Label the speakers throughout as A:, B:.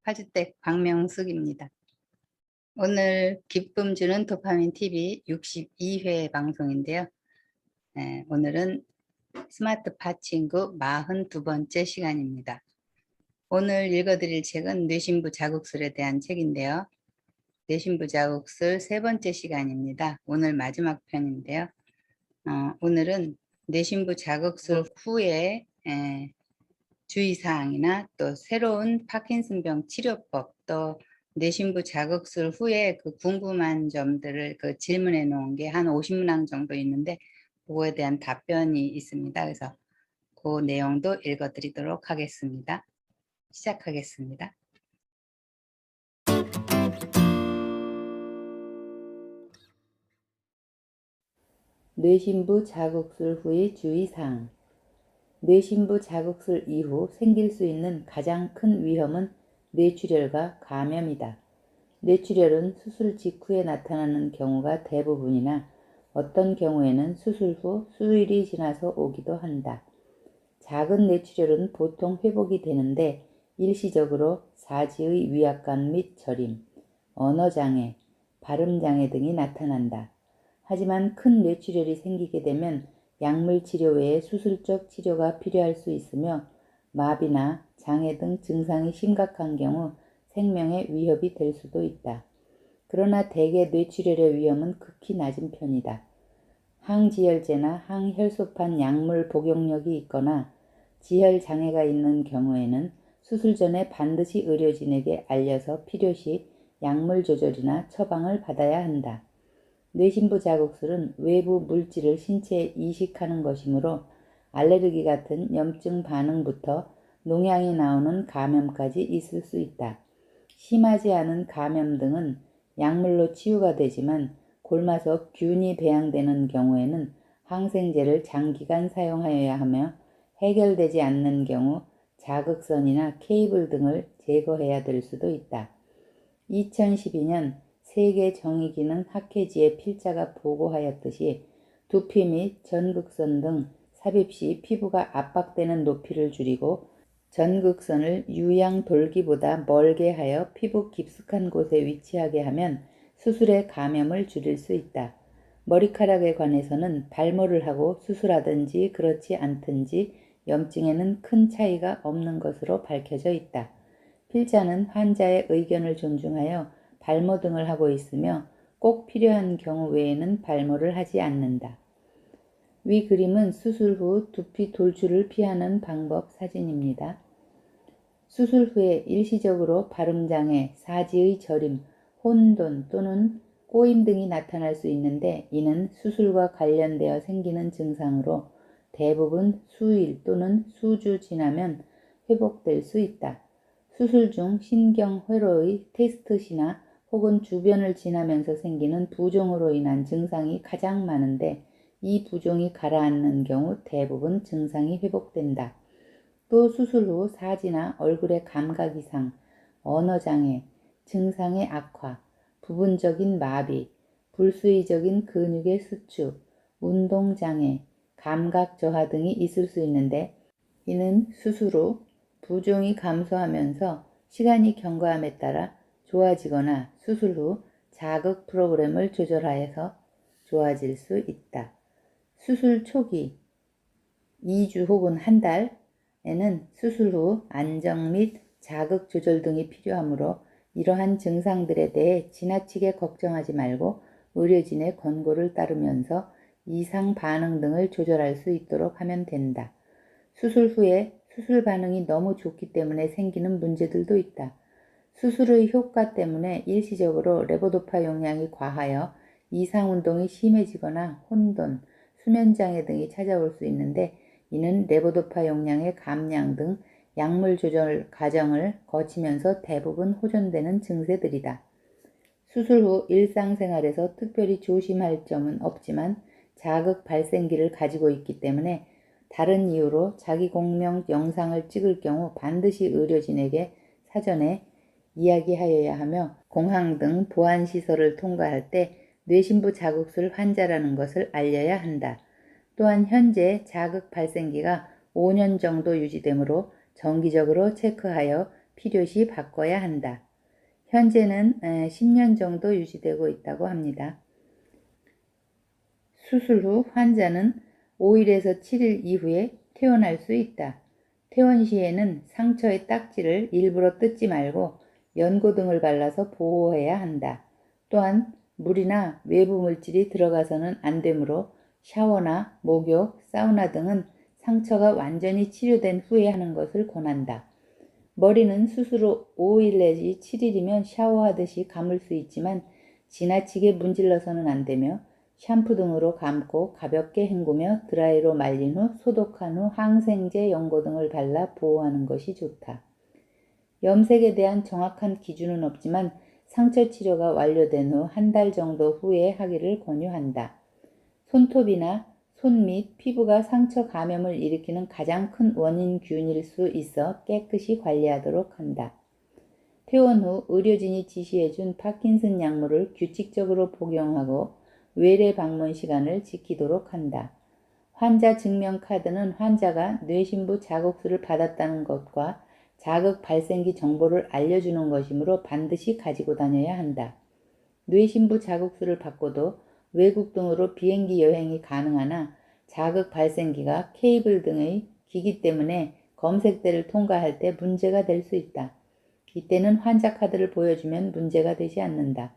A: 파주댁 박명숙입니다. 오늘 기쁨 주는 도파민 TV 62회 방송인데요. 오늘은 스마트파 친구 42번째 시간입니다. 오늘 읽어드릴 책은 뇌신부 자극술에 대한 책인데요. 뇌신부 자극술 3번째 시간입니다. 오늘 마지막 편인데요. 오늘은 뇌신부 자극술 후에 주의사항이나 또 새로운 파킨슨병 치료법, 또 뇌신부 자극술 후에 그 궁금한 점들을 질문해 놓은 게 한 50문항 정도 있는데 그거에 대한 답변이 있습니다. 그래서 그 내용도 읽어 드리도록 하겠습니다. 시작하겠습니다.
B: 뇌신부 자극술 후의 주의사항. 뇌신부 자극술 이후 생길 수 있는 가장 큰 위험은 뇌출혈과 감염이다. 뇌출혈은 수술 직후에 나타나는 경우가 대부분이나 어떤 경우에는 수술 후 수일이 지나서 오기도 한다. 작은 뇌출혈은 보통 회복이 되는데 일시적으로 사지의 위압감 및 저림, 언어장애, 발음장애 등이 나타난다. 하지만 큰 뇌출혈이 생기게 되면 약물치료 외에 수술적 치료가 필요할 수 있으며 마비나 장애 등 증상이 심각한 경우 생명에 위협이 될 수도 있다. 그러나 대개 뇌출혈의 위험은 극히 낮은 편이다. 항지혈제나 항혈소판 약물 복용력이 있거나 지혈 장애가 있는 경우에는 수술 전에 반드시 의료진에게 알려서 필요시 약물 조절이나 처방을 받아야 한다. 뇌신부 자극술은 외부 물질을 신체에 이식하는 것이므로 알레르기 같은 염증 반응부터 농양이 나오는 감염까지 있을 수 있다. 심하지 않은 감염 등은 약물로 치유가 되지만 골마서 균이 배양되는 경우에는 항생제를 장기간 사용하여야 하며 해결되지 않는 경우 자극선이나 케이블 등을 제거해야 될 수도 있다. 2012년 세계정의기능학회지의 필자가 보고하였듯이 두피 및 전극선 등 삽입 시 피부가 압박되는 높이를 줄이고 전극선을 유양 돌기보다 멀게 하여 피부 깊숙한 곳에 위치하게 하면 수술의 감염을 줄일 수 있다. 머리카락에 관해서는 발모를 하고 수술하든지 그렇지 않든지 염증에는 큰 차이가 없는 것으로 밝혀져 있다. 필자는 환자의 의견을 존중하여 발모 등을 하고 있으며 꼭 필요한 경우 외에는 발모를 하지 않는다. 위 그림은 수술 후 두피 돌출을 피하는 방법 사진입니다. 수술 후에 일시적으로 발음장애, 사지의 저림, 혼돈 또는 꼬임 등이 나타날 수 있는데 이는 수술과 관련되어 생기는 증상으로 대부분 수일 또는 수주 지나면 회복될 수 있다. 수술 중 신경회로의 테스트시나 혹은 주변을 지나면서 생기는 부종으로 인한 증상이 가장 많은데 이 부종이 가라앉는 경우 대부분 증상이 회복된다. 또 수술 후 사지나 얼굴의 감각 이상, 언어장애, 증상의 악화, 부분적인 마비, 불수의적인 근육의 수축, 운동장애, 감각 저하 등이 있을 수 있는데 이는 수술 후 부종이 감소하면서 시간이 경과함에 따라 좋아지거나 수술 후 자극 프로그램을 조절하여서 좋아질 수 있다. 수술 초기 2주 혹은 한 달에는 수술 후 안정 및 자극 조절 등이 필요하므로 이러한 증상들에 대해 지나치게 걱정하지 말고 의료진의 권고를 따르면서 이상 반응 등을 조절할 수 있도록 하면 된다. 수술 후에 수술 반응이 너무 좋기 때문에 생기는 문제들도 있다. 수술의 효과 때문에 일시적으로 레보도파 용량이 과하여 이상 운동이 심해지거나 혼돈, 수면장애 등이 찾아올 수 있는데 이는 레보도파 용량의 감량 등 약물 조절 과정을 거치면서 대부분 호전되는 증세들이다. 수술 후 일상생활에서 특별히 조심할 점은 없지만 자극 발생기를 가지고 있기 때문에 다른 이유로 자기 공명 영상을 찍을 경우 반드시 의료진에게 사전에 이야기하여야 하며 공항 등 보안시설을 통과할 때 뇌신부 자극술 환자라는 것을 알려야 한다. 또한 현재 자극 발생기가 5년 정도 유지되므로 정기적으로 체크하여 필요시 바꿔야 한다. 현재는 10년 정도 유지되고 있다고 합니다. 수술 후 환자는 5일에서 7일 이후에 퇴원할 수 있다. 퇴원 시에는 상처의 딱지를 일부러 뜯지 말고 연고 등을 발라서 보호해야 한다. 또한 물이나 외부 물질이 들어가서는 안 되므로 샤워나 목욕, 사우나 등은 상처가 완전히 치료된 후에 하는 것을 권한다. 머리는 수술 후 5일 내지 7일이면 샤워하듯이 감을 수 있지만 지나치게 문질러서는 안 되며 샴푸 등으로 감고 가볍게 헹구며 드라이로 말린 후 소독한 후 항생제, 연고 등을 발라 보호하는 것이 좋다. 염색에 대한 정확한 기준은 없지만 상처 치료가 완료된 후 한 달 정도 후에 하기를 권유한다. 손톱이나 손 및 피부가 상처 감염을 일으키는 가장 큰 원인균일 수 있어 깨끗이 관리하도록 한다. 퇴원 후 의료진이 지시해준 파킨슨 약물을 규칙적으로 복용하고 외래 방문 시간을 지키도록 한다. 환자 증명 카드는 환자가 뇌신부 자극수를 받았다는 것과 자극 발생기 정보를 알려주는 것이므로 반드시 가지고 다녀야 한다. 뇌신부 자극수를 받고도 외국 등으로 비행기 여행이 가능하나 자극 발생기가 케이블 등의 기기 때문에 검색대를 통과할 때 문제가 될 수 있다. 이때는 환자 카드를 보여주면 문제가 되지 않는다.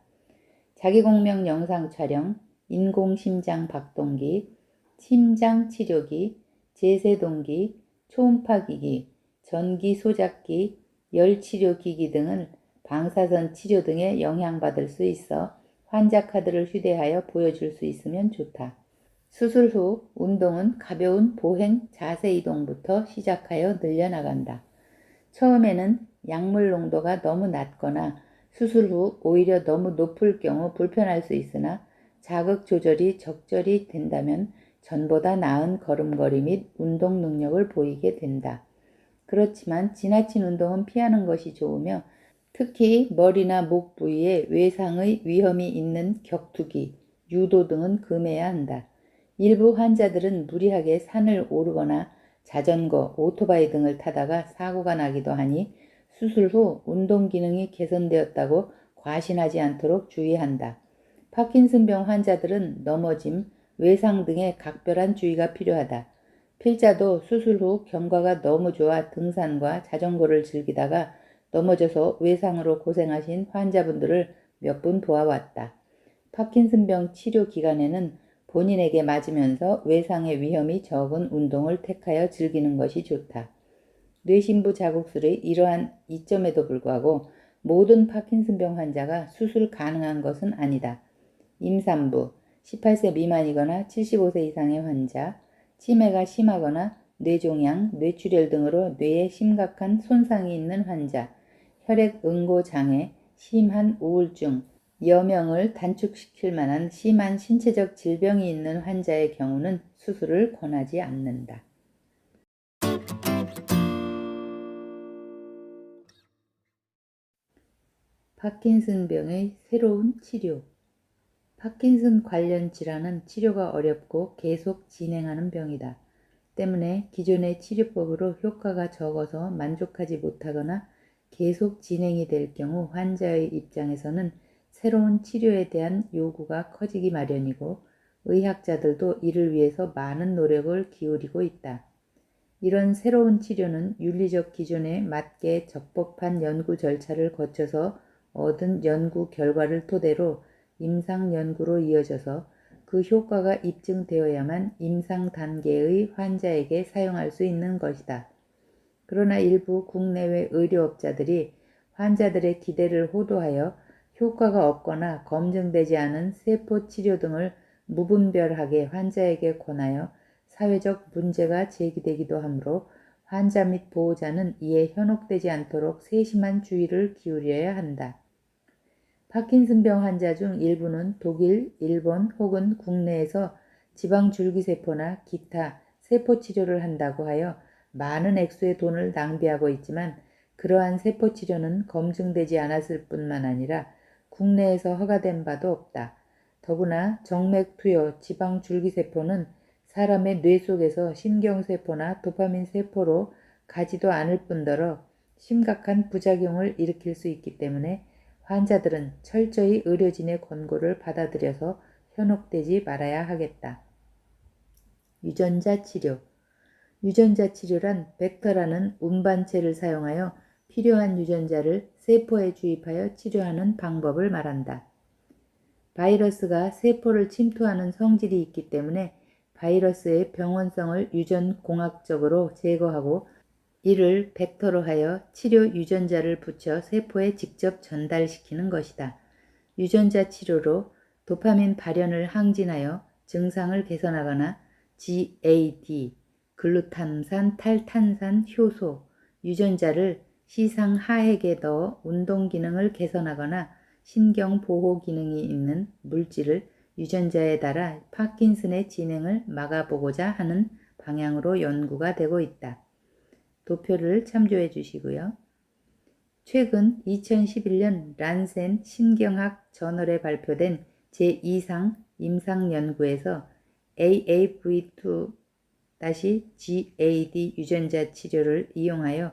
B: 자기공명 영상 촬영, 인공심장 박동기, 심장치료기, 제세동기, 초음파기기, 전기소작기, 열치료기기 등은 방사선 치료 등에 영향받을 수 있어 환자 카드를 휴대하여 보여줄 수 있으면 좋다. 수술 후 운동은 가벼운 보행, 자세 이동부터 시작하여 늘려나간다. 처음에는 약물 농도가 너무 낮거나 수술 후 오히려 너무 높을 경우 불편할 수 있으나 자극 조절이 적절히 된다면 전보다 나은 걸음걸이 및 운동 능력을 보이게 된다. 그렇지만 지나친 운동은 피하는 것이 좋으며 특히 머리나 목 부위에 외상의 위험이 있는 격투기, 유도 등은 금해야 한다. 일부 환자들은 무리하게 산을 오르거나 자전거, 오토바이 등을 타다가 사고가 나기도 하니 수술 후 운동 기능이 개선되었다고 과신하지 않도록 주의한다. 파킨슨병 환자들은 넘어짐, 외상 등에 각별한 주의가 필요하다. 필자도 수술 후 경과가 너무 좋아 등산과 자전거를 즐기다가 넘어져서 외상으로 고생하신 환자분들을 몇 분 보아왔다. 파킨슨병 치료 기간에는 본인에게 맞으면서 외상의 위험이 적은 운동을 택하여 즐기는 것이 좋다. 뇌신부 자극술의 이러한 이점에도 불구하고 모든 파킨슨병 환자가 수술 가능한 것은 아니다. 임산부, 18세 미만이거나 75세 이상의 환자, 치매가 심하거나 뇌종양, 뇌출혈 등으로 뇌에 심각한 손상이 있는 환자, 혈액응고장애, 심한 우울증, 여명을 단축시킬 만한 심한 신체적 질병이 있는 환자의 경우는 수술을 권하지 않는다. 파킨슨병의 새로운 치료. 파킨슨 관련 질환은 치료가 어렵고 계속 진행하는 병이다. 때문에 기존의 치료법으로 효과가 적어서 만족하지 못하거나 계속 진행이 될 경우 환자의 입장에서는 새로운 치료에 대한 요구가 커지기 마련이고 의학자들도 이를 위해서 많은 노력을 기울이고 있다. 이런 새로운 치료는 윤리적 기준에 맞게 적법한 연구 절차를 거쳐서 얻은 연구 결과를 토대로 임상 연구로 이어져서 그 효과가 입증되어야만 임상 단계의 환자에게 사용할 수 있는 것이다. 그러나 일부 국내외 의료업자들이 환자들의 기대를 호도하여 효과가 없거나 검증되지 않은 세포 치료 등을 무분별하게 환자에게 권하여 사회적 문제가 제기되기도 하므로 환자 및 보호자는 이에 현혹되지 않도록 세심한 주의를 기울여야 한다. 파킨슨병 환자 중 일부는 독일, 일본 혹은 국내에서 지방줄기세포나 기타 세포치료를 한다고 하여 많은 액수의 돈을 낭비하고 있지만 그러한 세포치료는 검증되지 않았을 뿐만 아니라 국내에서 허가된 바도 없다. 더구나 정맥투여 지방줄기세포는 사람의 뇌 속에서 신경세포나 도파민 세포로 가지도 않을 뿐더러 심각한 부작용을 일으킬 수 있기 때문에 환자들은 철저히 의료진의 권고를 받아들여서 현혹되지 말아야 하겠다. 유전자 치료. 유전자 치료란 벡터라는 운반체를 사용하여 필요한 유전자를 세포에 주입하여 치료하는 방법을 말한다. 바이러스가 세포를 침투하는 성질이 있기 때문에 바이러스의 병원성을 유전공학적으로 제거하고 이를 벡터로 하여 치료 유전자를 붙여 세포에 직접 전달시키는 것이다. 유전자 치료로 도파민 발현을 항진하여 증상을 개선하거나 GAD, 글루탐산 탈탄산 효소, 유전자를 시상 하액에 넣어 운동 기능을 개선하거나 신경 보호 기능이 있는 물질을 유전자에 달아 파킨슨의 진행을 막아보고자 하는 방향으로 연구가 되고 있다. 도표를 참조해 주시고요. 최근 2011년 란센 신경학 저널에 발표된 제2상 임상 연구에서 AAV2-GAD 유전자 치료를 이용하여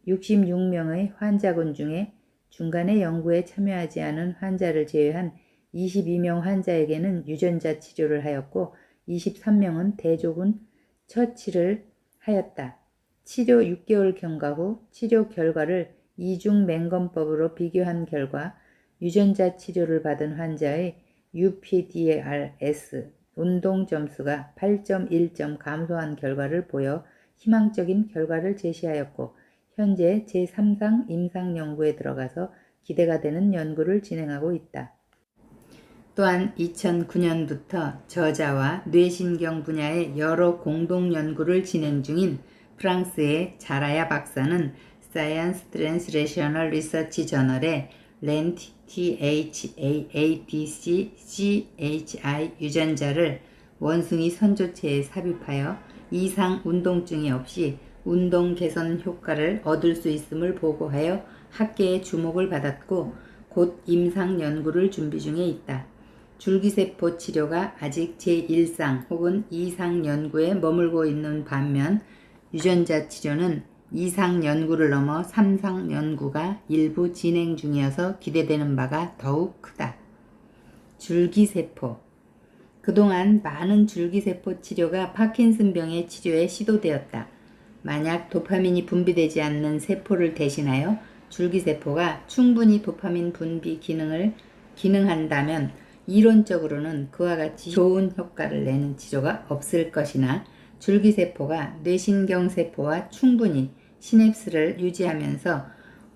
B: 66명의 환자군 중에 중간에 연구에 참여하지 않은 환자를 제외한 22명 환자에게는 유전자 치료를 하였고 23명은 대조군 처치를 하였다. 치료 6개월 경과 후 치료 결과를 이중 맹검법으로 비교한 결과 유전자 치료를 받은 환자의 UPDRS 운동 점수가 8.1점 감소한 결과를 보여 희망적인 결과를 제시하였고 현재 제3상 임상 연구에 들어가서 기대가 되는 연구를 진행하고 있다. 또한 2009년부터 저자와 뇌신경 분야의 여러 공동 연구를 진행 중인 프랑스의 자라야 박사는 Science Translational Research 저널에 Lent THAADC-CHI 유전자를 원숭이 선조체에 삽입하여 이상 운동증이 없이 운동 개선 효과를 얻을 수 있음을 보고하여 학계의 주목을 받았고 곧 임상 연구를 준비 중에 있다. 줄기세포 치료가 아직 제1상 혹은 2상 연구에 머물고 있는 반면 유전자 치료는 2상 연구를 넘어 3상 연구가 일부 진행 중이어서 기대되는 바가 더욱 크다. 줄기세포. 그동안 많은 줄기세포 치료가 파킨슨병의 치료에 시도되었다. 만약 도파민이 분비되지 않는 세포를 대신하여 줄기세포가 충분히 도파민 분비 기능한다면 이론적으로는 그와 같이 좋은 효과를 내는 치료가 없을 것이나 줄기세포가 뇌신경세포와 충분히 시냅스를 유지하면서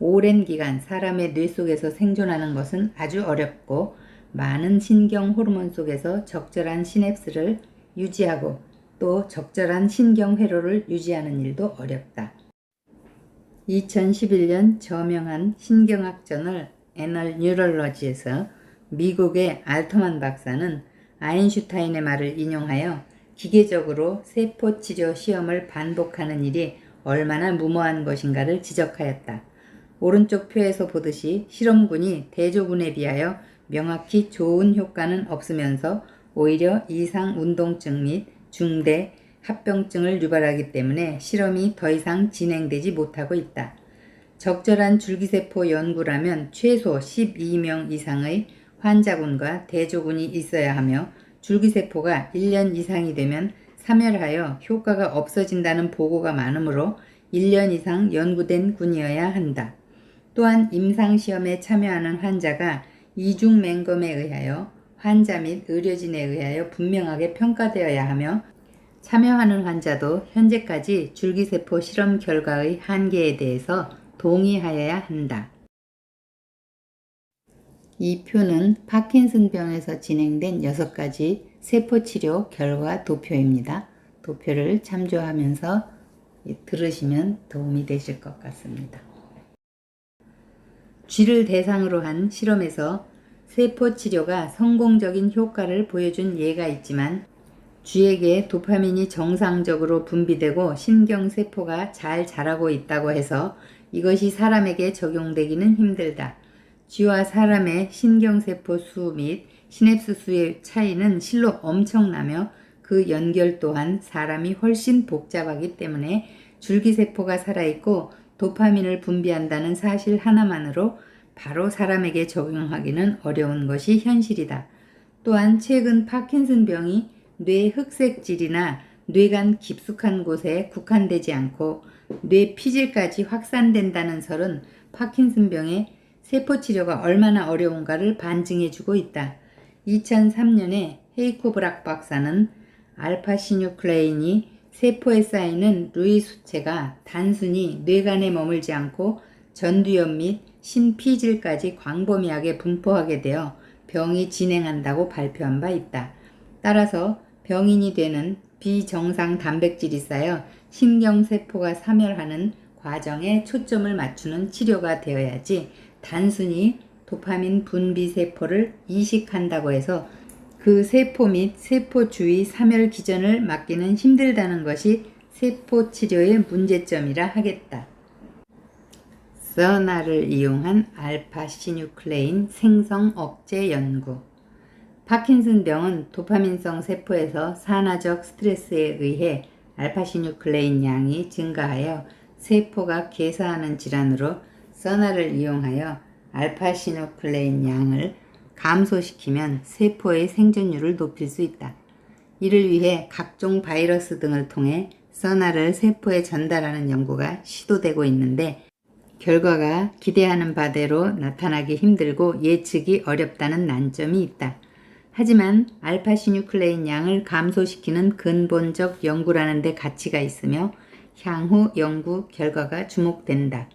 B: 오랜 기간 사람의 뇌 속에서 생존하는 것은 아주 어렵고 많은 신경 호르몬 속에서 적절한 시냅스를 유지하고 또 적절한 신경 회로를 유지하는 일도 어렵다. 2011년 저명한 신경학 저널 애널 뉴럴러지에서 미국의 알터만 박사는 아인슈타인의 말을 인용하여 기계적으로 세포치료 시험을 반복하는 일이 얼마나 무모한 것인가를 지적하였다. 오른쪽 표에서 보듯이 실험군이 대조군에 비하여 명확히 좋은 효과는 없으면서 오히려 이상 운동증 및 중대 합병증을 유발하기 때문에 실험이 더 이상 진행되지 못하고 있다. 적절한 줄기세포 연구라면 최소 12명 이상의 환자군과 대조군이 있어야 하며 줄기세포가 1년 이상이 되면 사멸하여 효과가 없어진다는 보고가 많으므로 1년 이상 연구된 군이어야 한다. 또한 임상시험에 참여하는 환자가 이중맹검에 의하여 환자 및 의료진에 의하여 분명하게 평가되어야 하며 참여하는 환자도 현재까지 줄기세포 실험 결과의 한계에 대해서 동의하여야 한다. 이 표는 파킨슨병에서 진행된 6가지 세포치료 결과 도표입니다. 도표를 참조하면서 들으시면 도움이 되실 것 같습니다. 쥐를 대상으로 한 실험에서 세포치료가 성공적인 효과를 보여준 예가 있지만 쥐에게 도파민이 정상적으로 분비되고 신경세포가 잘 자라고 있다고 해서 이것이 사람에게 적용되기는 힘들다. 쥐와 사람의 신경세포 수 및 시냅스 수의 차이는 실로 엄청나며 그 연결 또한 사람이 훨씬 복잡하기 때문에 줄기세포가 살아있고 도파민을 분비한다는 사실 하나만으로 바로 사람에게 적용하기는 어려운 것이 현실이다. 또한 최근 파킨슨병이 뇌 흑색질이나 뇌간 깊숙한 곳에 국한되지 않고 뇌 피질까지 확산된다는 설은 파킨슨병의 세포치료가 얼마나 어려운가를 반증해주고 있다. 2003년에 헤이코브락 박사는 알파시뉴클레인이 세포에 쌓이는 루이 수채가 단순히 뇌간에 머물지 않고 전두엽 및 신피질까지 광범위하게 분포하게 되어 병이 진행한다고 발표한 바 있다. 따라서 병인이 되는 비정상 단백질이 쌓여 신경세포가 사멸하는 과정에 초점을 맞추는 치료가 되어야지 단순히 도파민 분비 세포를 이식한다고 해서 그 세포 및 세포 주위 사멸 기전을 막기는 힘들다는 것이 세포 치료의 문제점이라 하겠다. 서나를 이용한 알파시뉴클레인 생성 억제 연구. 파킨슨병은 도파민성 세포에서 산화적 스트레스에 의해 알파시뉴클레인 양이 증가하여 세포가 괴사하는 질환으로 서나를 이용하여 알파시뉴클레인 양을 감소시키면 세포의 생존율을 높일 수 있다. 이를 위해 각종 바이러스 등을 통해 서나를 세포에 전달하는 연구가 시도되고 있는데 결과가 기대하는 바대로 나타나기 힘들고 예측이 어렵다는 난점이 있다. 하지만 알파시뉴클레인 양을 감소시키는 근본적 연구라는 데 가치가 있으며 향후 연구 결과가 주목된다.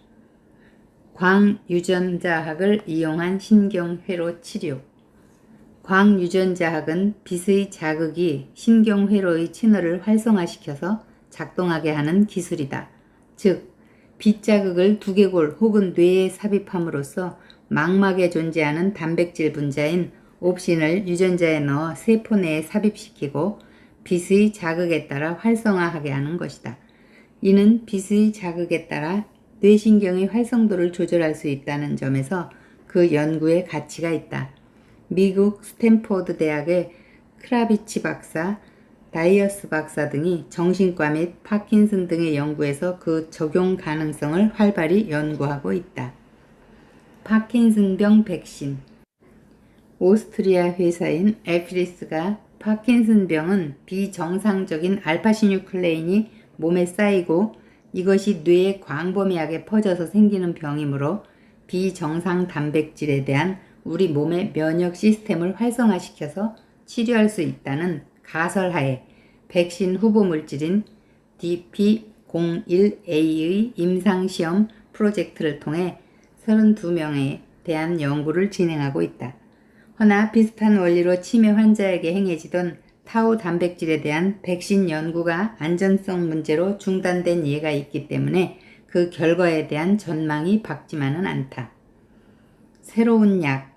B: 광유전자학을 이용한 신경회로 치료. 광유전자학은 빛의 자극이 신경회로의 채널을 활성화시켜서 작동하게 하는 기술이다. 즉, 빛자극을 두개골 혹은 뇌에 삽입함으로써 망막에 존재하는 단백질 분자인 옵신을 유전자에 넣어 세포 내에 삽입시키고 빛의 자극에 따라 활성화하게 하는 것이다. 이는 빛의 자극에 따라 뇌신경의 활성도를 조절할 수 있다는 점에서 그 연구에 가치가 있다. 미국 스탠포드 대학의 크라비치 박사, 다이어스 박사 등이 정신과 및 파킨슨 등의 연구에서 그 적용 가능성을 활발히 연구하고 있다. 파킨슨병 백신. 오스트리아 회사인 에피리스가 파킨슨병은 비정상적인 알파시뉴클레인이 몸에 쌓이고 이것이 뇌에 광범위하게 퍼져서 생기는 병이므로 비정상 단백질에 대한 우리 몸의 면역 시스템을 활성화시켜서 치료할 수 있다는 가설하에 백신 후보 물질인 DP01A의 임상시험 프로젝트를 통해 32명에 대한 연구를 진행하고 있다. 허나 비슷한 원리로 치매 환자에게 행해지던 타우 단백질에 대한 백신 연구가 안전성 문제로 중단된 예가 있기 때문에 그 결과에 대한 전망이 밝지만은 않다. 새로운 약.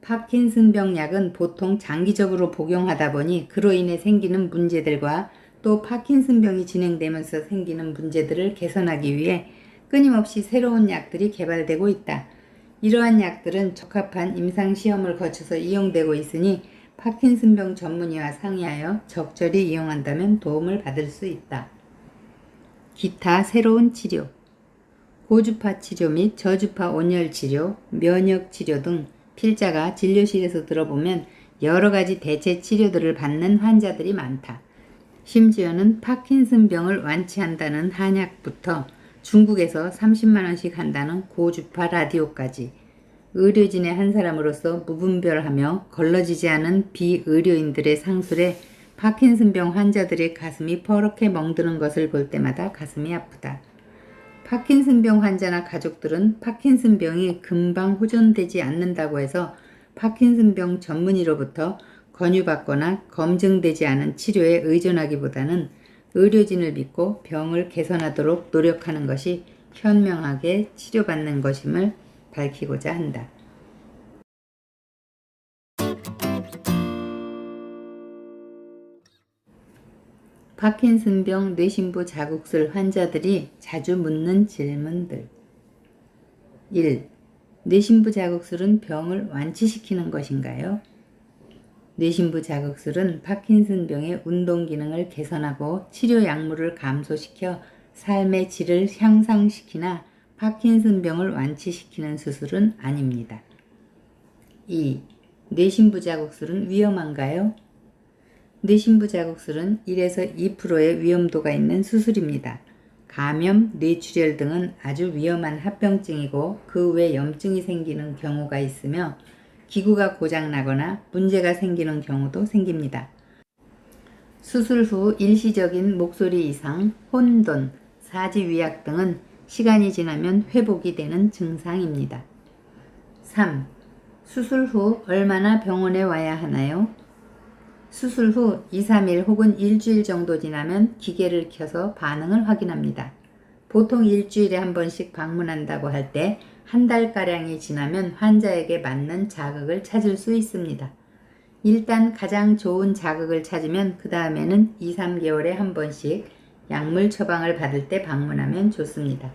B: 파킨슨병 약은 보통 장기적으로 복용하다 보니 그로 인해 생기는 문제들과 또 파킨슨병이 진행되면서 생기는 문제들을 개선하기 위해 끊임없이 새로운 약들이 개발되고 있다. 이러한 약들은 적합한 임상시험을 거쳐서 이용되고 있으니 파킨슨병 전문의와 상의하여 적절히 이용한다면 도움을 받을 수 있다. 기타 새로운 치료. 고주파 치료 및 저주파 온열 치료, 면역 치료 등 필자가 진료실에서 들어보면 여러 가지 대체 치료들을 받는 환자들이 많다. 심지어는 파킨슨병을 완치한다는 한약부터 중국에서 30만 원씩 한다는 고주파 라디오까지 의료진의 한 사람으로서 무분별하며 걸러지지 않은 비의료인들의 상술에 파킨슨병 환자들의 가슴이 퍼렇게 멍드는 것을 볼 때마다 가슴이 아프다. 파킨슨병 환자나 가족들은 파킨슨병이 금방 호전되지 않는다고 해서 파킨슨병 전문의로부터 권유받거나 검증되지 않은 치료에 의존하기보다는 의료진을 믿고 병을 개선하도록 노력하는 것이 현명하게 치료받는 것임을 밝히고자 한다. 파킨슨병 뇌신부 자극술 환자들이 자주 묻는 질문들. 1. 뇌신부 자극술은 병을 완치시키는 것인가요? 뇌신부 자극술은 파킨슨병의 운동 기능을 개선하고 치료 약물을 감소시켜 삶의 질을 향상시키나 파킨슨병을 완치시키는 수술은 아닙니다. 2. 뇌신부 자극술은 위험한가요? 뇌신부 자극술은 1에서 2%의 위험도가 있는 수술입니다. 감염, 뇌출혈 등은 아주 위험한 합병증이고 그 외 염증이 생기는 경우가 있으며 기구가 고장나거나 문제가 생기는 경우도 생깁니다. 수술 후 일시적인 목소리 이상, 혼돈, 사지위약 등은 시간이 지나면 회복이 되는 증상입니다. 3. 수술 후 얼마나 병원에 와야 하나요? 수술 후 2, 3일 혹은 일주일 정도 지나면 기계를 켜서 반응을 확인합니다. 보통 일주일에 한 번씩 방문한다고 할 때 한 달가량이 지나면 환자에게 맞는 자극을 찾을 수 있습니다. 일단 가장 좋은 자극을 찾으면 그 다음에는 2, 3개월에 한 번씩 약물 처방을 받을 때 방문하면 좋습니다.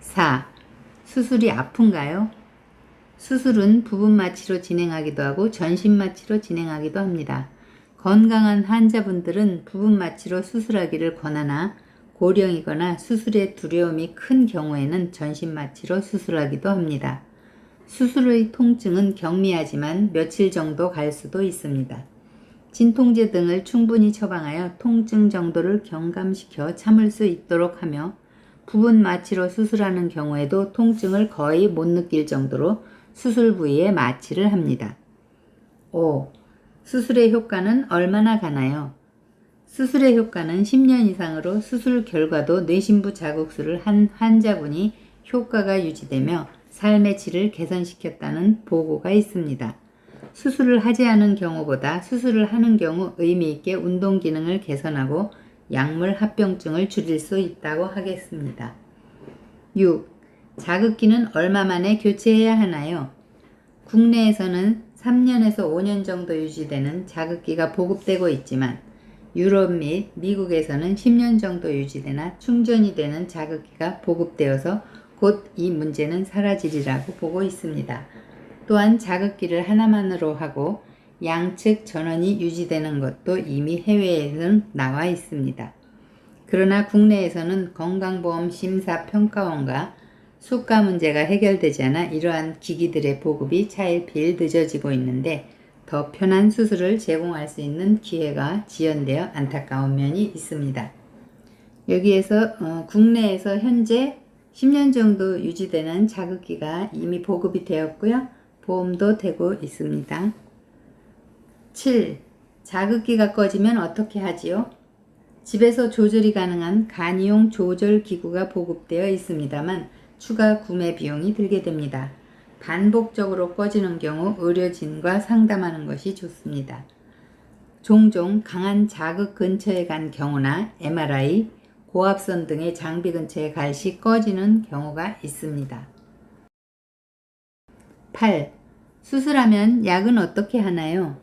B: 4. 수술이 아픈가요? 수술은 부분 마취로 진행하기도 하고 전신 마취로 진행하기도 합니다. 건강한 환자분들은 부분 마취로 수술하기를 권하나 고령이거나 수술의 두려움이 큰 경우에는 전신 마취로 수술하기도 합니다. 수술의 통증은 경미하지만 며칠 정도 갈 수도 있습니다. 진통제 등을 충분히 처방하여 통증 정도를 경감시켜 참을 수 있도록 하며 부분 마취로 수술하는 경우에도 통증을 거의 못 느낄 정도로 수술 부위에 마취를 합니다. 5. 수술의 효과는 얼마나 가나요? 수술의 효과는 10년 이상으로 수술 결과도 뇌신부 자극술을 한 환자분이 효과가 유지되며 삶의 질을 개선시켰다는 보고가 있습니다. 수술을 하지 않은 경우보다 수술을 하는 경우 의미 있게 운동 기능을 개선하고 약물 합병증을 줄일 수 있다고 하겠습니다. 6. 자극기는 얼마 만에 교체해야 하나요? 국내에서는 3년에서 5년 정도 유지되는 자극기가 보급되고 있지만 유럽 및 미국에서는 10년 정도 유지되나 충전이 되는 자극기가 보급되어서 곧 이 문제는 사라지리라고 보고 있습니다. 또한 자극기를 하나만으로 하고 양측 전원이 유지되는 것도 이미 해외에는 나와 있습니다. 그러나 국내에서는 건강보험 심사평가원과 수가 문제가 해결되지 않아 이러한 기기들의 보급이 차일피일 늦어지고 있는데 더 편한 수술을 제공할 수 있는 기회가 지연되어 안타까운 면이 있습니다. 여기에서 국내에서 현재 10년 정도 유지되는 자극기가 이미 보급이 되었고요. 보험도 되고 있습니다. 7. 자극기가 꺼지면 어떻게 하지요? 집에서 조절이 가능한 간이용 조절 기구가 보급되어 있습니다만 추가 구매 비용이 들게 됩니다. 반복적으로 꺼지는 경우 의료진과 상담하는 것이 좋습니다. 종종 강한 자극 근처에 간 경우나 MRI, 고압선 등의 장비 근처에 갈 시 꺼지는 경우가 있습니다. 8. 수술하면 약은 어떻게 하나요?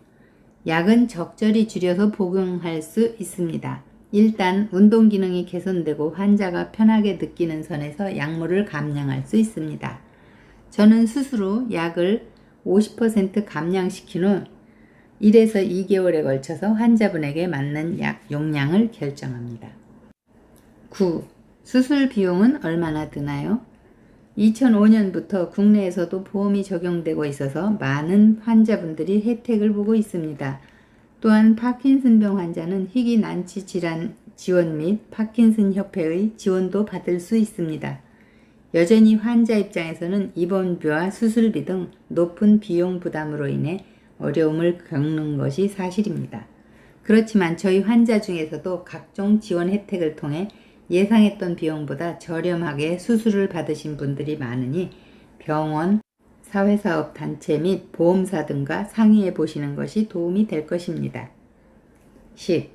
B: 약은 적절히 줄여서 복용할 수 있습니다. 일단 운동 기능이 개선되고 환자가 편하게 느끼는 선에서 약물을 감량할 수 있습니다. 저는 수술 후 약을 50% 감량시킨 후 1에서 2개월에 걸쳐서 환자분에게 맞는 약 용량을 결정합니다. 9. 수술 비용은 얼마나 드나요? 2005년부터 국내에서도 보험이 적용되고 있어서 많은 환자분들이 혜택을 보고 있습니다. 또한 파킨슨병 환자는 희귀 난치 질환 지원 및 파킨슨 협회의 지원도 받을 수 있습니다. 여전히 환자 입장에서는 입원비와 수술비 등 높은 비용 부담으로 인해 어려움을 겪는 것이 사실입니다. 그렇지만 저희 환자 중에서도 각종 지원 혜택을 통해 예상했던 비용보다 저렴하게 수술을 받으신 분들이 많으니 병원, 사회사업단체 및 보험사 등과 상의해 보시는 것이 도움이 될 것입니다. 10.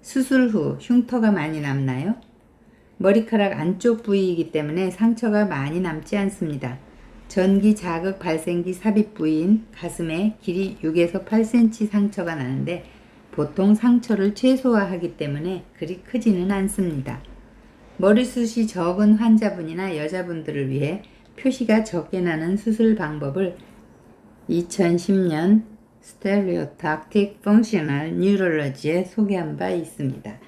B: 수술 후 흉터가 많이 남나요? 머리카락 안쪽 부위이기 때문에 상처가 많이 남지 않습니다. 전기 자극 발생기 삽입 부위인 가슴에 길이 6에서 8cm 상처가 나는데 보통 상처를 최소화하기 때문에 그리 크지는 않습니다. 머리숱이 적은 환자분이나 여자분들을 위해 표시가 적게 나는 수술 방법을 2010년 Stereotactic Functional Neurology에 소개한 바 있습니다.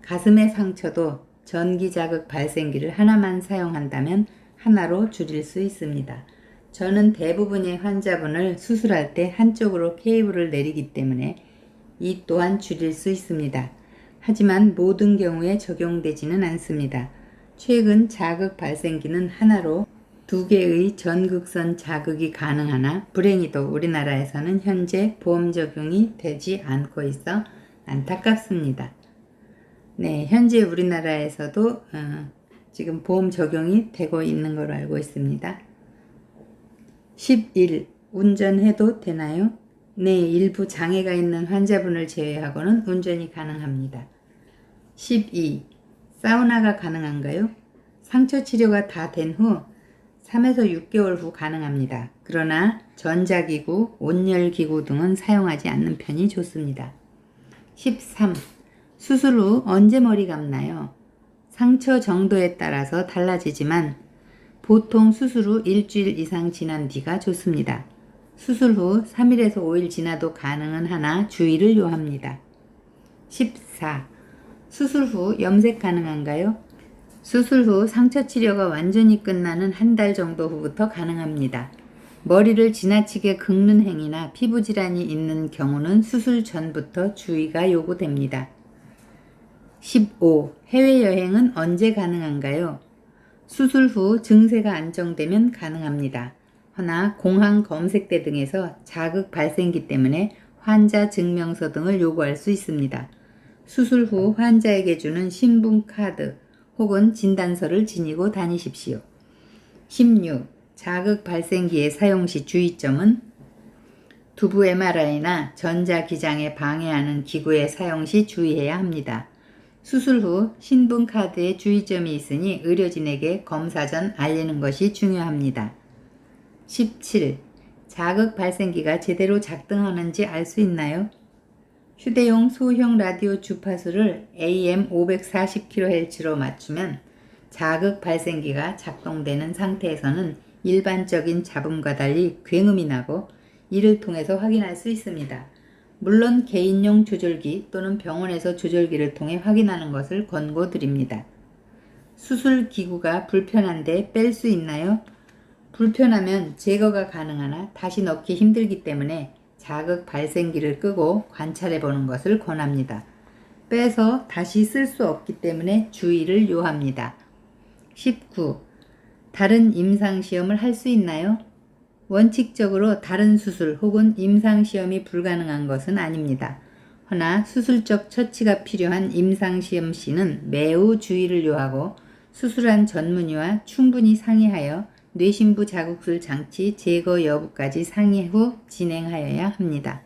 B: 가슴의 상처도 전기 자극 발생기를 하나만 사용한다면 하나로 줄일 수 있습니다. 저는 대부분의 환자분을 수술할 때 한쪽으로 케이블을 내리기 때문에 이 또한 줄일 수 있습니다. 하지만 모든 경우에 적용되지는 않습니다. 최근 자극 발생기는 하나로 2개의 전극선 자극이 가능하나 불행히도 우리나라에서는 현재 보험 적용이 되지 않고 있어 안타깝습니다. 네, 현재 우리나라에서도 지금 보험 적용이 되고 있는 걸로 알고 있습니다. 11. 운전해도 되나요? 네, 일부 장애가 있는 환자분을 제외하고는 운전이 가능합니다. 12. 사우나가 가능한가요? 상처 치료가 다 된 후 3에서 6개월 후 가능합니다. 그러나 전자기구, 온열기구 등은 사용하지 않는 편이 좋습니다. 13. 수술 후 언제 머리 감나요? 상처 정도에 따라서 달라지지만 보통 수술 후 일주일 이상 지난 뒤가 좋습니다. 수술 후 3일에서 5일 지나도 가능은 하나 주의를 요합니다. 14. 수술 후 염색 가능한가요? 수술 후 상처 치료가 완전히 끝나는 한 달 정도 후부터 가능합니다. 머리를 지나치게 긁는 행위나 피부 질환이 있는 경우는 수술 전부터 주의가 요구됩니다. 15. 해외여행은 언제 가능한가요? 수술 후 증세가 안정되면 가능합니다. 허나 공항 검색대 등에서 자극 발생기 때문에 환자 증명서 등을 요구할 수 있습니다. 수술 후 환자에게 주는 신분카드 혹은 진단서를 지니고 다니십시오. 16. 자극 발생기의 사용 시 주의점은 두부 MRI나 전자기장에 방해하는 기구의 사용 시 주의해야 합니다. 수술 후 신분카드에 주의점이 있으니 의료진에게 검사 전 알리는 것이 중요합니다. 17. 자극 발생기가 제대로 작동하는지 알 수 있나요? 휴대용 소형 라디오 주파수를 AM 540kHz로 맞추면 자극 발생기가 작동되는 상태에서는 일반적인 잡음과 달리 굉음이 나고 이를 통해서 확인할 수 있습니다. 물론 개인용 조절기 또는 병원에서 조절기를 통해 확인하는 것을 권고드립니다. 수술 기구가 불편한데 뺄 수 있나요? 불편하면 제거가 가능하나 다시 넣기 힘들기 때문에 자극 발생기를 끄고 관찰해 보는 것을 권합니다. 빼서 다시 쓸 수 없기 때문에 주의를 요합니다. 19. 다른 임상시험을 할 수 있나요? 원칙적으로 다른 수술 혹은 임상시험이 불가능한 것은 아닙니다. 허나 수술적 처치가 필요한 임상시험 시는 매우 주의를 요하고 수술한 전문의와 충분히 상의하여 뇌신부 자극술 장치 제거 여부까지 상의 후 진행하여야 합니다.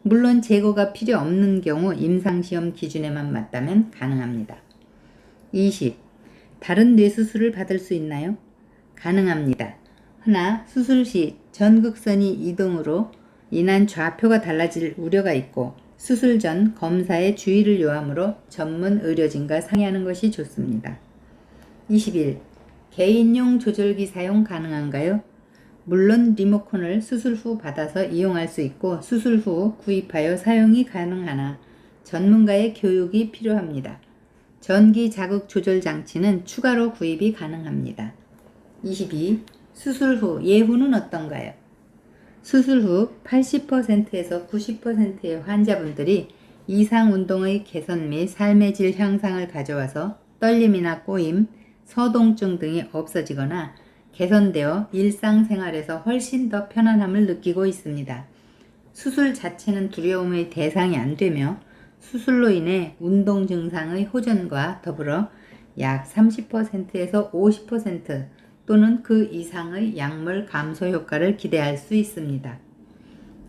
B: 물론 제거가 필요 없는 경우 임상시험 기준에만 맞다면 가능합니다. 20. 다른 뇌수술을 받을 수 있나요? 가능합니다. 허나 수술 시 전극선이 이동으로 인한 좌표가 달라질 우려가 있고 수술 전 검사에 주의를 요하므로 전문 의료진과 상의하는 것이 좋습니다. 21. 개인용 조절기 사용 가능한가요? 물론 리모컨을 수술 후 받아서 이용할 수 있고 수술 후 구입하여 사용이 가능하나 전문가의 교육이 필요합니다. 전기 자극 조절 장치는 추가로 구입이 가능합니다. 22. 수술 후 예후는 어떤가요? 수술 후 80%에서 90%의 환자분들이 이상 운동의 개선 및 삶의 질 향상을 가져와서 떨림이나 꼬임, 서동증 등이 없어지거나 개선되어 일상생활에서 훨씬 더 편안함을 느끼고 있습니다. 수술 자체는 두려움의 대상이 안 되며 수술로 인해 운동 증상의 호전과 더불어 약 30%에서 50% 또는 그 이상의 약물 감소 효과를 기대할 수 있습니다.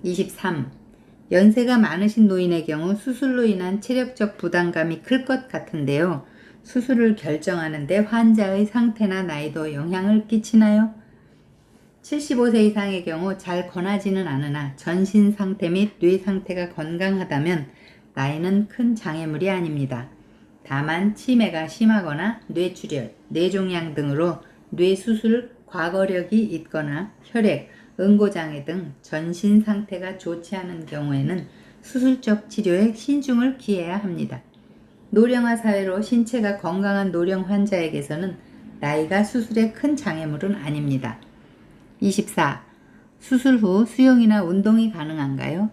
B: 23. 연세가 많으신 노인의 경우 수술로 인한 체력적 부담감이 클 것 같은데요. 수술을 결정하는데 환자의 상태나 나이도 영향을 끼치나요? 75세 이상의 경우 잘 권하지는 않으나 전신 상태 및 뇌 상태가 건강하다면 나이는 큰 장애물이 아닙니다. 다만 치매가 심하거나 뇌출혈, 뇌종양 등으로 뇌수술 과거력이 있거나 혈액, 응고장애 등 전신 상태가 좋지 않은 경우에는 수술적 치료에 신중을 기해야 합니다. 노령화 사회로 신체가 건강한 노령 환자에게서는 나이가 수술의 큰 장애물은 아닙니다. 24. 수술 후 수영이나 운동이 가능한가요?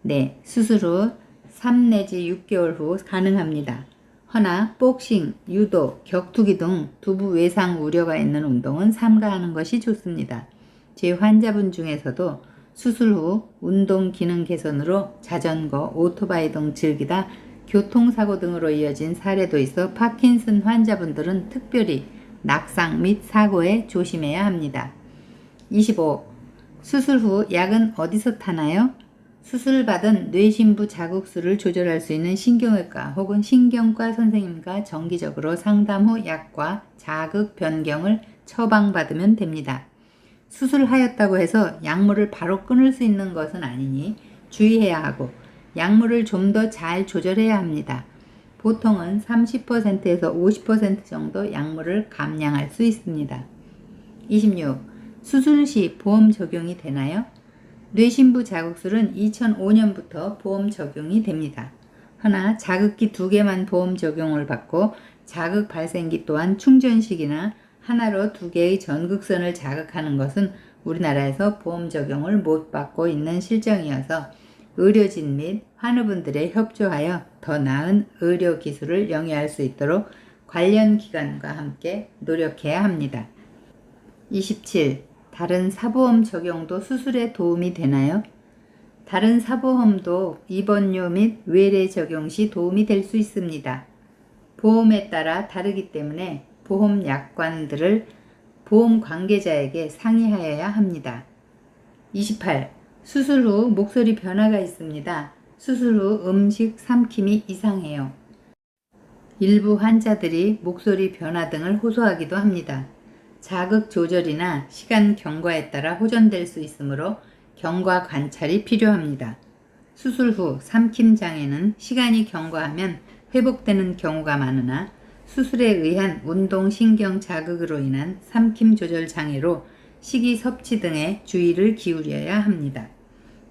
B: 네, 수술 후 3 내지 6개월 후 가능합니다. 허나 복싱, 유도, 격투기 등 두부 외상 우려가 있는 운동은 삼가하는 것이 좋습니다. 제 환자분 중에서도 수술 후 운동 기능 개선으로 자전거, 오토바이 등 즐기다 교통사고 등으로 이어진 사례도 있어 파킨슨 환자분들은 특별히 낙상 및 사고에 조심해야 합니다. 25. 수술 후 약은 어디서 타나요? 수술받은 뇌신부 자극수를 조절할 수 있는 신경외과 혹은 신경과 선생님과 정기적으로 상담 후 약과 자극 변경을 처방받으면 됩니다. 수술하였다고 해서 약물을 바로 끊을 수 있는 것은 아니니 주의해야 하고 약물을 좀 더 잘 조절해야 합니다. 보통은 30%에서 50% 정도 약물을 감량할 수 있습니다. 26. 수술 시 보험 적용이 되나요? 뇌신부 자극술은 2005년부터 보험 적용이 됩니다. 허나 자극기 2개만 보험 적용을 받고 자극 발생기 또한 충전식이나 하나로 2개의 전극선을 자극하는 것은 우리나라에서 보험 적용을 못 받고 있는 실정이어서 의료진 및 환우분들에 협조하여 더 나은 의료 기술을 영위할 수 있도록 관련 기관과 함께 노력해야 합니다. 27. 다른 사보험 적용도 수술에 도움이 되나요? 다른 사보험도 입원료 및 외래 적용 시 도움이 될 수 있습니다. 보험에 따라 다르기 때문에 보험 약관들을 보험 관계자에게 상의하여야 합니다. 28. 수술 후 목소리 변화가 있습니다. 수술 후 음식 삼킴이 이상해요. 일부 환자들이 목소리 변화 등을 호소하기도 합니다. 자극 조절이나 시간 경과에 따라 호전될 수 있으므로 경과 관찰이 필요합니다. 수술 후 삼킴 장애는 시간이 경과하면 회복되는 경우가 많으나 수술에 의한 운동신경 자극으로 인한 삼킴 조절 장애로 식이 섭취 등에 주의를 기울여야 합니다.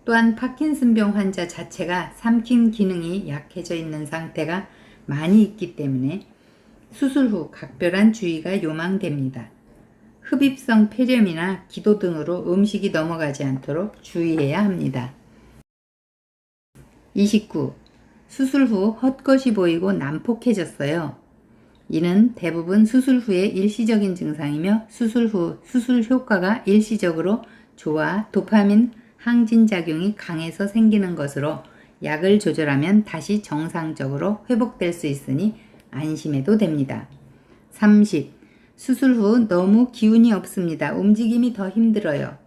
B: 또한 파킨슨병 환자 자체가 삼킴 기능이 약해져 있는 상태가 많이 있기 때문에 수술 후 각별한 주의가 요망됩니다. 흡입성 폐렴이나 기도 등으로 음식이 넘어가지 않도록 주의해야 합니다. 29. 수술 후 헛것이 보이고 난폭해졌어요. 이는 대부분 수술 후의 일시적인 증상이며 수술 후 수술 효과가 일시적으로 좋아 도파민 항진작용이 강해서 생기는 것으로 약을 조절하면 다시 정상적으로 회복될 수 있으니 안심해도 됩니다. 30. 수술 후 너무 기운이 없습니다. 움직임이 더 힘들어요.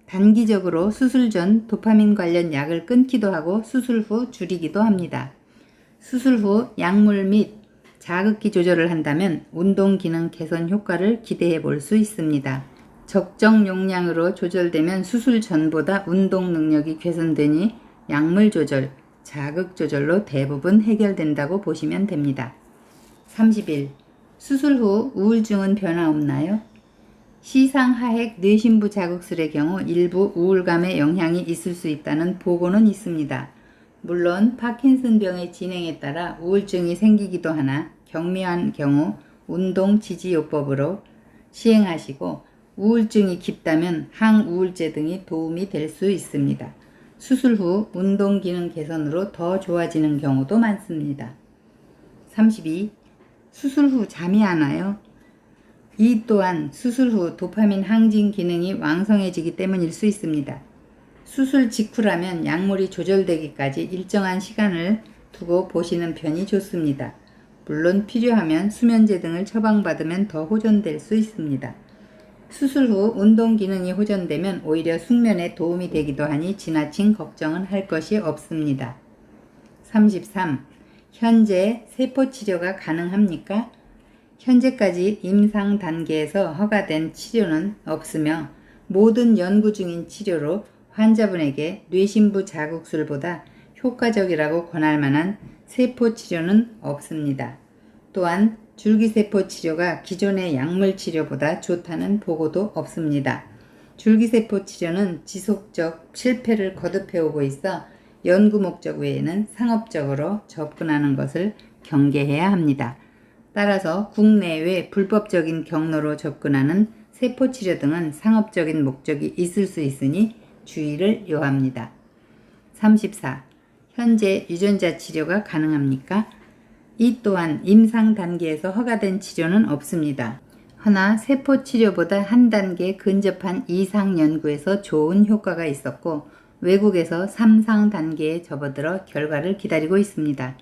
B: 단기적으로 수술 전 도파민 관련 약을 끊기도 하고 수술 후 줄이기도 합니다. 수술 후 약물 및 자극기 조절을 한다면 운동 기능 개선 효과를 기대해 볼 수 있습니다. 적정 용량으로 조절되면 수술 전보다 운동 능력이 개선되니 약물 조절, 자극 조절로 대부분 해결된다고 보시면 됩니다. 31. 수술 후 우울증은 변화 없나요? 시상하핵 뇌신부 자극술의 경우 일부 우울감의 영향이 있을 수 있다는 보고는 있습니다. 물론 파킨슨병의 진행에 따라 우울증이 생기기도 하나 경미한 경우 운동 지지요법으로 시행하시고 우울증이 깊다면 항우울제 등이 도움이 될 수 있습니다. 수술 후 운동 기능 개선으로 더 좋아지는 경우도 많습니다. 32. 수술 후 잠이 안 와요? 이 또한 수술 후 도파민 항진 기능이 왕성해지기 때문일 수 있습니다. 수술 직후라면 약물이 조절되기까지 일정한 시간을 두고 보시는 편이 좋습니다. 물론 필요하면 수면제 등을 처방받으면 더 호전될 수 있습니다. 수술 후 운동 기능이 호전되면 오히려 숙면에 도움이 되기도 하니 지나친 걱정은 할 것이 없습니다. 33. 현재 세포 치료가 가능합니까? 현재까지 임상 단계에서 허가된 치료는 없으며 모든 연구 중인 치료로 환자분에게 뇌신부 자극술보다 효과적이라고 권할 만한 세포 치료는 없습니다. 또한 줄기세포 치료가 기존의 약물 치료보다 좋다는 보고도 없습니다. 줄기세포 치료는 지속적 실패를 거듭해오고 있어 연구 목적 외에는 상업적으로 접근하는 것을 경계해야 합니다. 따라서 국내외 불법적인 경로로 접근하는 세포치료 등은 상업적인 목적이 있을 수 있으니 주의를 요합니다. 34. 현재 유전자 치료가 가능합니까? 이 또한 임상 단계에서 허가된 치료는 없습니다. 허나 세포 치료보다 한 단계 근접한 이상 연구에서 좋은 효과가 있었고 외국에서 3상 단계에 접어들어 결과를 기다리고 있습니다.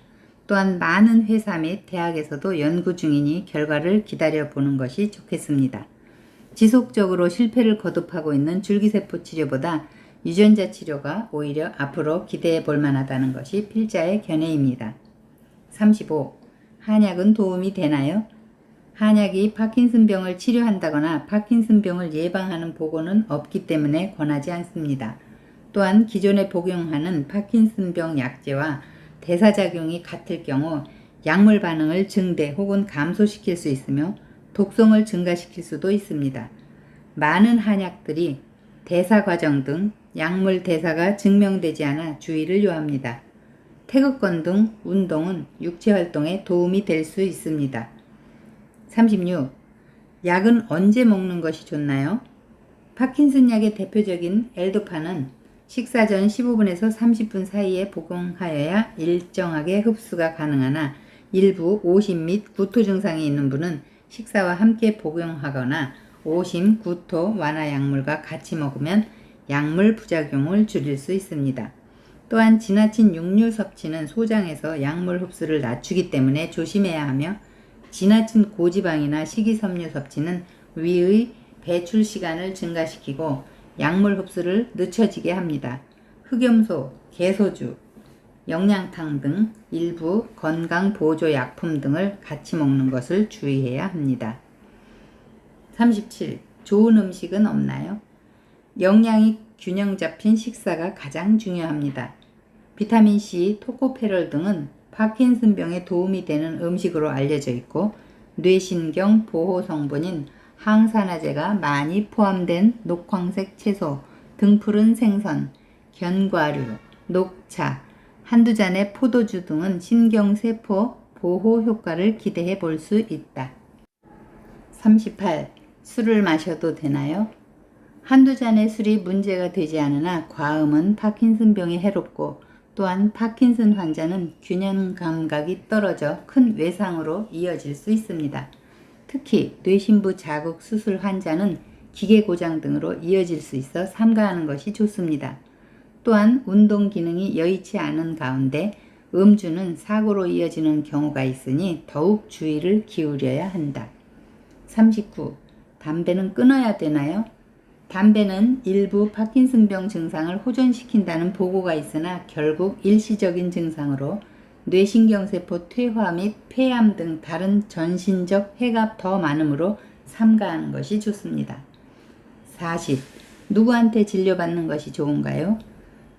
B: 또한 많은 회사 및 대학에서도 연구 중이니 결과를 기다려보는 것이 좋겠습니다. 지속적으로 실패를 거듭하고 있는 줄기세포 치료보다 유전자 치료가 오히려 앞으로 기대해 볼 만하다는 것이 필자의 견해입니다. 35. 한약은 도움이 되나요? 한약이 파킨슨병을 치료한다거나 파킨슨병을 예방하는 보고는 없기 때문에 권하지 않습니다. 또한 기존에 복용하는 파킨슨병 약제와 대사작용이 같을 경우 약물 반응을 증대 혹은 감소시킬 수 있으며 독성을 증가시킬 수도 있습니다. 많은 한약들이 대사 과정 등 약물 대사가 증명되지 않아 주의를 요합니다. 태극권 등 운동은 육체 활동에 도움이 될 수 있습니다. 36. 약은 언제 먹는 것이 좋나요? 파킨슨 약의 대표적인 엘도파는 식사 전 15분에서 30분 사이에 복용하여야 일정하게 흡수가 가능하나 일부 오심 및 구토 증상이 있는 분은 식사와 함께 복용하거나 오심, 구토 완화 약물과 같이 먹으면 약물 부작용을 줄일 수 있습니다. 또한 지나친 육류 섭취는 소장에서 약물 흡수를 낮추기 때문에 조심해야 하며 지나친 고지방이나 식이섬유 섭취는 위의 배출 시간을 증가시키고 약물 흡수를 늦춰지게 합니다. 흑염소, 개소주, 영양탕 등 일부 건강보조약품 등을 같이 먹는 것을 주의해야 합니다. 37. 좋은 음식은 없나요? 영양이 균형 잡힌 식사가 가장 중요합니다. 비타민C, 토코페롤 등은 파킨슨병에 도움이 되는 음식으로 알려져 있고 뇌신경 보호 성분인 항산화제가 많이 포함된 녹황색 채소, 등푸른 생선, 견과류, 녹차, 한두 잔의 포도주 등은 신경세포 보호 효과를 기대해 볼 수 있다. 38. 술을 마셔도 되나요? 한두 잔의 술이 문제가 되지 않으나 과음은 파킨슨병에 해롭고 또한 파킨슨 환자는 균형 감각이 떨어져 큰 외상으로 이어질 수 있습니다. 특히 뇌신부 자극 수술 환자는 기계 고장 등으로 이어질 수 있어 삼가하는 것이 좋습니다. 또한 운동 기능이 여의치 않은 가운데 음주는 사고로 이어지는 경우가 있으니 더욱 주의를 기울여야 한다. 39. 담배는 끊어야 되나요? 담배는 일부 파킨슨병 증상을 호전시킨다는 보고가 있으나 결국 일시적인 증상으로 뇌신경세포 퇴화 및 폐암 등 다른 전신적 해가 더 많으므로 삼가하는 것이 좋습니다. 40. 누구한테 진료받는 것이 좋은가요?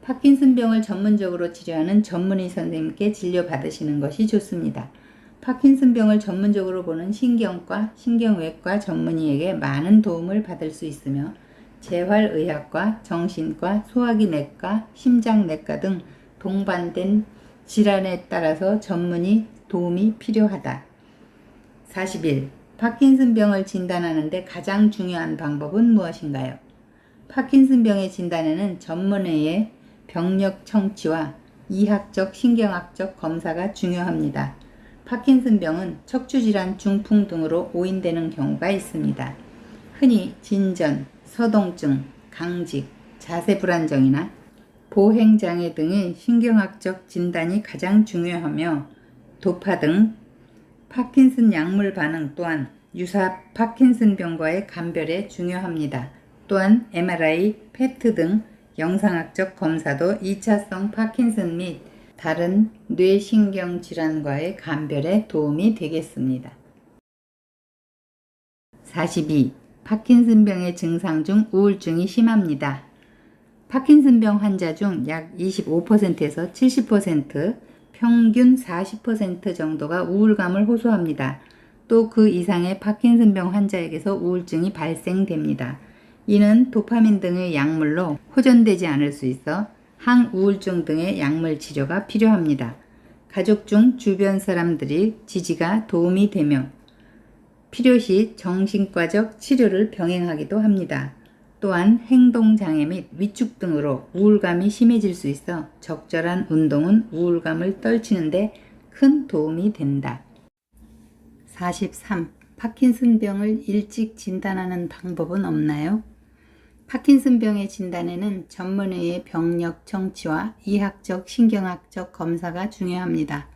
B: 파킨슨병을 전문적으로 치료하는 전문의 선생님께 진료받으시는 것이 좋습니다. 파킨슨병을 전문적으로 보는 신경과 신경외과 전문의에게 많은 도움을 받을 수 있으며 재활의학과, 정신과, 소화기내과, 심장내과 등 동반된 질환에 따라서 전문의 도움이 필요하다. 41. 파킨슨병을 진단하는데 가장 중요한 방법은 무엇인가요? 파킨슨병의 진단에는 전문의의 병력 청취와 이학적, 신경학적 검사가 중요합니다. 파킨슨병은 척추질환, 중풍 등으로 오인되는 경우가 있습니다. 흔히 진전, 서동증, 강직, 자세불안정이나 보행장애 등의 신경학적 진단이 가장 중요하며 도파 등 파킨슨 약물 반응 또한 유사 파킨슨병과의 감별에 중요합니다. 또한 MRI, PET 등 영상학적 검사도 2차성 파킨슨 및 다른 뇌신경 질환과의 감별에 도움이 되겠습니다. 42. 파킨슨병의 증상 중 우울증이 심합니다. 파킨슨병 환자 중 약 25%에서 70%, 평균 40% 정도가 우울감을 호소합니다. 또 그 이상의 파킨슨병 환자에게서 우울증이 발생됩니다. 이는 도파민 등의 약물로 호전되지 않을 수 있어 항우울증 등의 약물 치료가 필요합니다.
A: 가족 중 주변 사람들이 지지가 도움이 되며 필요시 정신과적 치료를 병행하기도 합니다. 또한 행동장애 및 위축 등으로 우울감이 심해질 수 있어 적절한 운동은 우울감을 떨치는데 큰 도움이 된다. 43. 파킨슨병을 일찍 진단하는 방법은 없나요? 파킨슨병의 진단에는 전문의의 병력 청취와 이학적, 신경학적 검사가 중요합니다.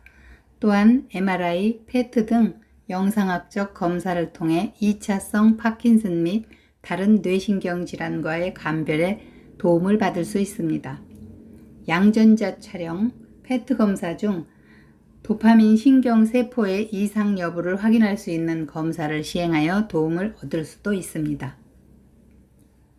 A: 또한 MRI, PET 등 영상학적 검사를 통해 2차성 파킨슨 및 다른 뇌신경 질환과의 감별에 도움을 받을 수 있습니다. 양전자 촬영, PET 검사 중 도파민 신경세포의 이상 여부를 확인할 수 있는 검사를 시행하여 도움을 얻을 수도 있습니다.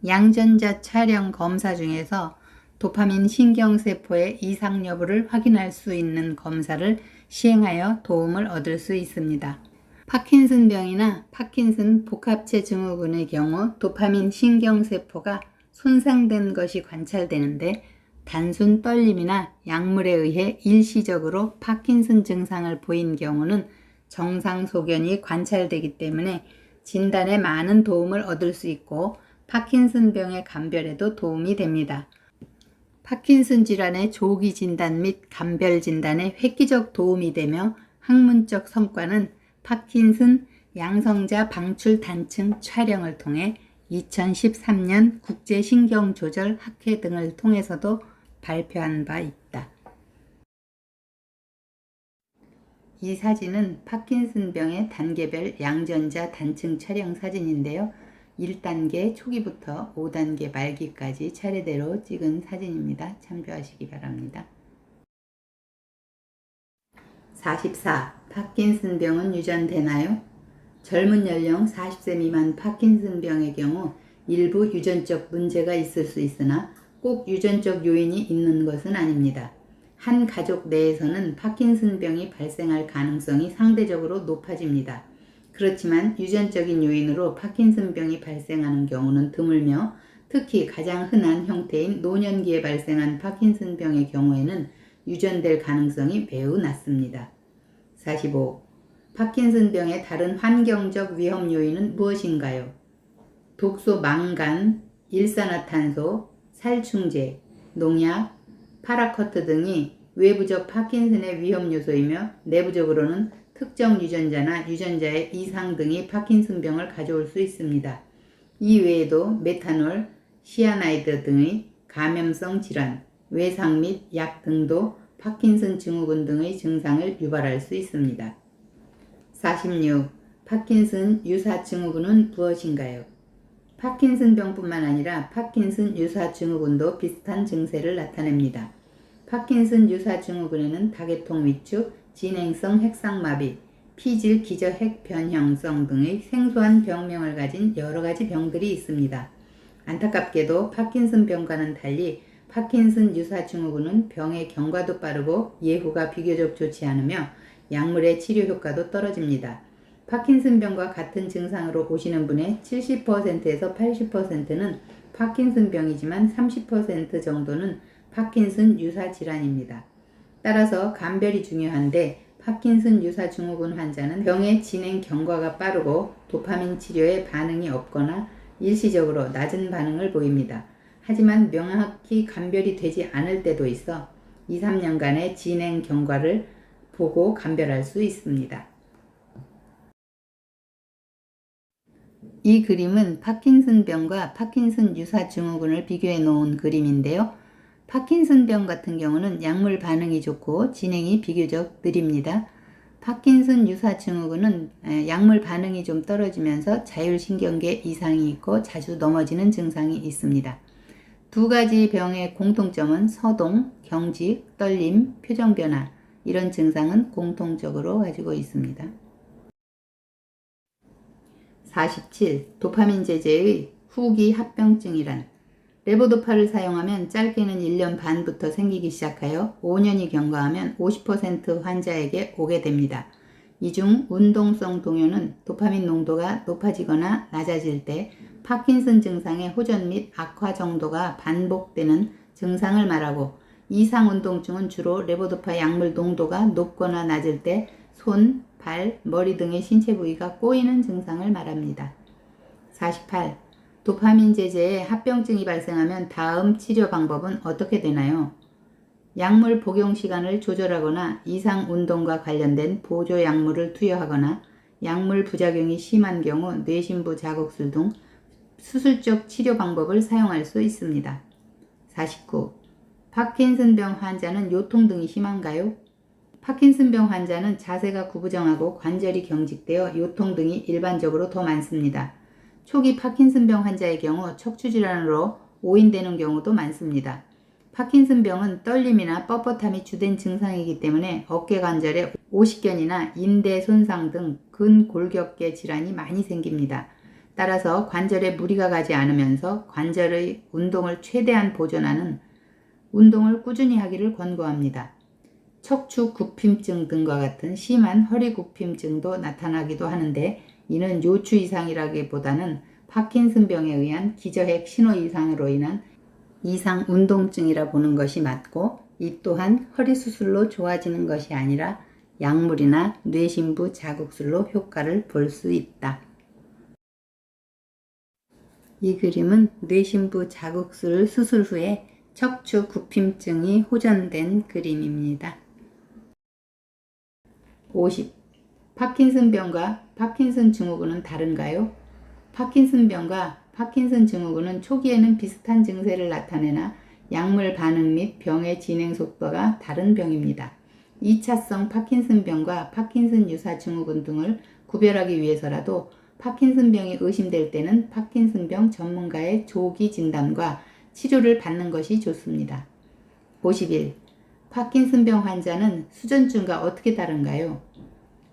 A: 양전자 촬영 검사 중에서 도파민 신경세포의 이상 여부를 확인할 수 있는 검사를 시행하여 도움을 얻을 수 있습니다. 파킨슨병이나 파킨슨 복합체 증후군의 경우 도파민 신경세포가 손상된 것이 관찰되는데 단순 떨림이나 약물에 의해 일시적으로 파킨슨 증상을 보인 경우는 정상 소견이 관찰되기 때문에 진단에 많은 도움을 얻을 수 있고 파킨슨병의 감별에도 도움이 됩니다. 파킨슨 질환의 조기 진단 및 감별 진단에 획기적 도움이 되며 학문적 성과는 파킨슨 양성자 방출 단층 촬영을 통해 2013년 국제신경조절학회 등을 통해서도 발표한 바 있다. 이 사진은 파킨슨병의 단계별 양전자 단층 촬영 사진인데요. 1단계 초기부터 5단계 말기까지 차례대로 찍은 사진입니다. 참조하시기 바랍니다. 44. 파킨슨병은 유전되나요? 젊은 연령 40세 미만 파킨슨병의 경우 일부 유전적 문제가 있을 수 있으나 꼭 유전적 요인이 있는 것은 아닙니다. 한 가족 내에서는 파킨슨병이 발생할 가능성이 상대적으로 높아집니다. 그렇지만 유전적인 요인으로 파킨슨병이 발생하는 경우는 드물며 특히 가장 흔한 형태인 노년기에 발생한 파킨슨병의 경우에는 유전될 가능성이 매우 낮습니다. 45. 파킨슨병의 다른 환경적 위험 요인은 무엇인가요? 독소 망간, 일산화탄소, 살충제, 농약, 파라쿼트 등이 외부적 파킨슨의 위험 요소이며 내부적으로는 특정 유전자나 유전자의 이상 등이 파킨슨병을 가져올 수 있습니다. 이 외에도 메탄올, 시아나이드 등의 감염성 질환, 외상 및 약 등도 파킨슨 증후군 등의 증상을 유발할 수 있습니다. 46. 파킨슨 유사 증후군은 무엇인가요? 파킨슨병뿐만 아니라 파킨슨 유사 증후군도 비슷한 증세를 나타냅니다. 파킨슨 유사 증후군에는 다계통 위축, 진행성 핵상마비, 피질 기저핵 변형성 등의 생소한 병명을 가진 여러 가지 병들이 있습니다. 안타깝게도 파킨슨병과는 달리 파킨슨 유사 증후군은 병의 경과도 빠르고 예후가 비교적 좋지 않으며 약물의 치료 효과도 떨어집니다. 파킨슨병과 같은 증상으로 오시는 분의 70%에서 80%는 파킨슨병이지만 30% 정도는 파킨슨 유사 질환입니다. 따라서 감별이 중요한데 파킨슨 유사 증후군 환자는 병의 진행 경과가 빠르고 도파민 치료에 반응이 없거나 일시적으로 낮은 반응을 보입니다. 하지만 명확히 감별이 되지 않을 때도 있어 2, 3년간의 진행 경과를 보고 감별할 수 있습니다. 이 그림은 파킨슨병과 파킨슨 유사 증후군을 비교해 놓은 그림인데요. 파킨슨병 같은 경우는 약물 반응이 좋고 진행이 비교적 느립니다. 파킨슨 유사 증후군은 약물 반응이 좀 떨어지면서 자율신경계 이상이 있고 자주 넘어지는 증상이 있습니다. 두 가지 병의 공통점은 서동, 경직, 떨림, 표정변화 이런 증상은 공통적으로 가지고 있습니다. 47. 도파민 제제의 후기 합병증이란 레보도파를 사용하면 짧게는 1년 반부터 생기기 시작하여 5년이 경과하면 50% 환자에게 오게 됩니다. 이 중 운동성 동요는 도파민 농도가 높아지거나 낮아질 때 파킨슨 증상의 호전 및 악화 정도가 반복되는 증상을 말하고
B: 이상운동증은 주로 레보도파 약물 농도가 높거나 낮을 때 손, 발, 머리 등의 신체 부위가 꼬이는 증상을 말합니다. 48. 도파민 제제에 합병증이 발생하면 다음 치료 방법은 어떻게 되나요? 약물 복용 시간을 조절하거나 이상 운동과 관련된 보조 약물을 투여하거나 약물 부작용이 심한 경우 뇌신부 자극술 등 수술적 치료 방법을 사용할 수 있습니다. 49. 파킨슨병 환자는 요통 등이 심한가요? 파킨슨병 환자는 자세가 구부정하고 관절이 경직되어 요통 등이 일반적으로 더 많습니다. 초기 파킨슨병 환자의 경우 척추질환으로 오인되는 경우도 많습니다. 파킨슨병은 떨림이나 뻣뻣함이 주된 증상이기 때문에 어깨 관절에 오십견이나 인대 손상 등 근골격계 질환이 많이 생깁니다. 따라서 관절에 무리가 가지 않으면서 관절의 운동을 최대한 보존하는 운동을 꾸준히 하기를 권고합니다. 척추 굽힘증 등과 같은 심한 허리 굽힘증도 나타나기도 하는데 이는 요추 이상이라기보다는 파킨슨병에 의한 기저핵 신호 이상으로 인한 이상 운동증이라 보는 것이 맞고, 이 또한 허리 수술로 좋아지는 것이 아니라 약물이나 뇌신부 자극술로 효과를 볼 수 있다. 이 그림은 뇌신부 자극술 수술 후에 척추 굽힘증이 호전된 그림입니다. 50. 파킨슨병과 파킨슨 증후군은 다른가요? 파킨슨병과 파킨슨 증후군은 초기에는 비슷한 증세를 나타내나 약물 반응 및 병의 진행 속도가 다른 병입니다. 2차성 파킨슨병과 파킨슨 유사 증후군 등을 구별하기 위해서라도 파킨슨병이 의심될 때는 파킨슨병 전문가의 조기 진단과 치료를 받는 것이 좋습니다. 51. 파킨슨병 환자는 수전증과 어떻게 다른가요?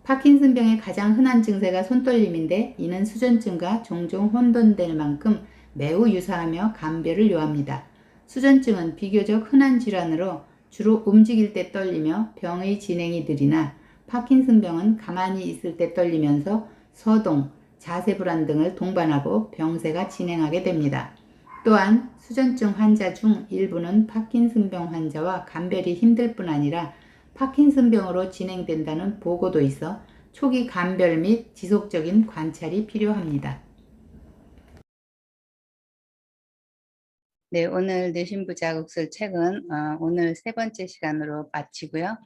B: 파킨슨병의 가장 흔한 증세가 손떨림인데 이는 수전증과 종종 혼돈될 만큼 매우 유사하며 감별을 요합니다. 수전증은 비교적 흔한 질환으로 주로 움직일 때 떨리며 병의 진행이 느리나 파킨슨병은 가만히 있을 때 떨리면서 서동, 자세 불안 등을 동반하고 병세가 진행하게 됩니다. 또한 수전증 환자 중 일부는 파킨슨병 환자와 감별이 힘들 뿐 아니라 파킨슨병으로 진행된다는 보고도 있어 초기 감별 및 지속적인 관찰이 필요합니다.
A: 네, 오늘 뇌신부 자극술 책은 오늘 세 번째 시간으로 마치고요.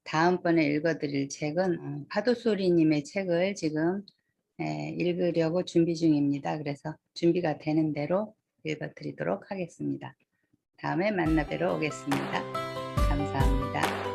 A: 다음번에 읽어드릴 책은 파도소리님의 책을 지금 읽으려고 준비 중입니다. 그래서 준비가 되는 대로 읽어드리도록 하겠습니다. 다음에 만나 뵈러 오겠습니다. 감사합니다.